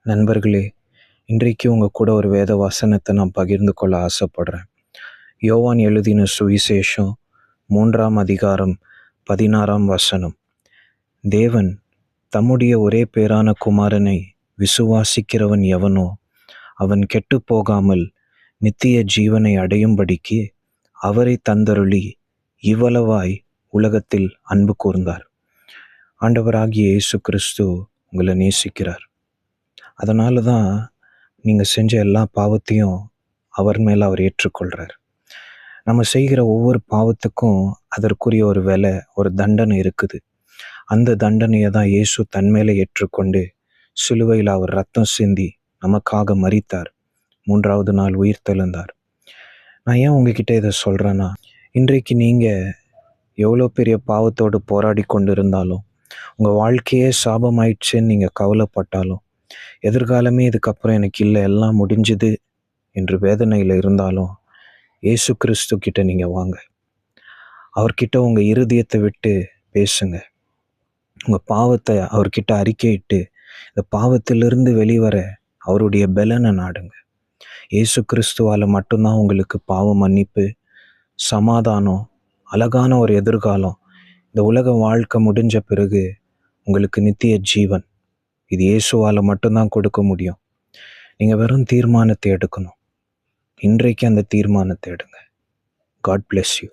நண்பர்களே, இன்றைக்கு உங்கள் கூட ஒரு வேத வசனத்தை நான் பகிர்ந்து கொள்ள ஆசைப்படுறேன். யோவான் எழுதின சுவிசேஷம் 3ஆம் அதிகாரம் 16ஆம் வசனம். தேவன் தம்முடைய ஒரே பேரான குமாரனை விசுவாசிக்கிறவன் எவனோ அவன் கெட்டு போகாமல் நித்திய ஜீவனை அடையும்படிக்கு அவரை தந்தருளி இவ்வளவாய் உலகத்தில் அன்பு கூர்ந்தார். ஆண்டவராகிய இயேசு கிறிஸ்து உங்களை நேசிக்கிறார். அதனால தான் நீங்கள் செஞ்ச எல்லா பாவத்தையும் அவர் மேலே அவர் ஏற்றுக்கொள்கிறார். நம்ம செய்கிற ஒவ்வொரு பாவத்துக்கும் அதற்குரிய ஒரு விலை, ஒரு தண்டனை இருக்குது. அந்த தண்டனையை தான் இயேசு தன் மேலே ஏற்றுக்கொண்டு சிலுவையில் அவர் ரத்தம் சிந்தி நமக்காக மரித்தார். 3ஆவது நாள் உயிர் தெழுந்தார். நான் ஏன் உங்ககிட்ட இதை சொல்கிறேன்னா, இன்றைக்கு நீங்கள் எவ்வளோ பெரிய பாவத்தோடு போராடி கொண்டு இருந்தாலும், உங்கள் வாழ்க்கையே சாபமாயிடுச்சுன்னு நீங்கள் கவலைப்பட்டாலும், எதிர்காலமே இதுக்கப்புறம் எனக்கு இல்லை, எல்லாம் முடிஞ்சுது என்று வேதனையில் இருந்தாலும், இயேசு கிறிஸ்து கிட்ட நீங்கள் வாங்க. அவர்கிட்ட உங்கள் இருதயத்தை விட்டு பேசுங்க. உங்கள் பாவத்தை அவர்கிட்ட அறிக்கையிட்டு இந்த பாவத்திலிருந்து வெளிவர அவருடைய பலனை நாடுங்க. இயேசு கிறிஸ்துவால் மட்டும்தான் உங்களுக்கு பாவ மன்னிப்பு, சமாதானம், அழகான ஒரு எதிர்காலம். இந்த உலக வாழ்க்கை முடிஞ்ச பிறகு உங்களுக்கு நித்திய ஜீவன். இது இயேசுவால் மட்டும்தான் கொடுக்க முடியும். நீங்கள் வெறும் தீர்மானத்தை எடுக்கணும். இன்றைக்கு அந்த தீர்மானத்தை எடுங்க. God bless you.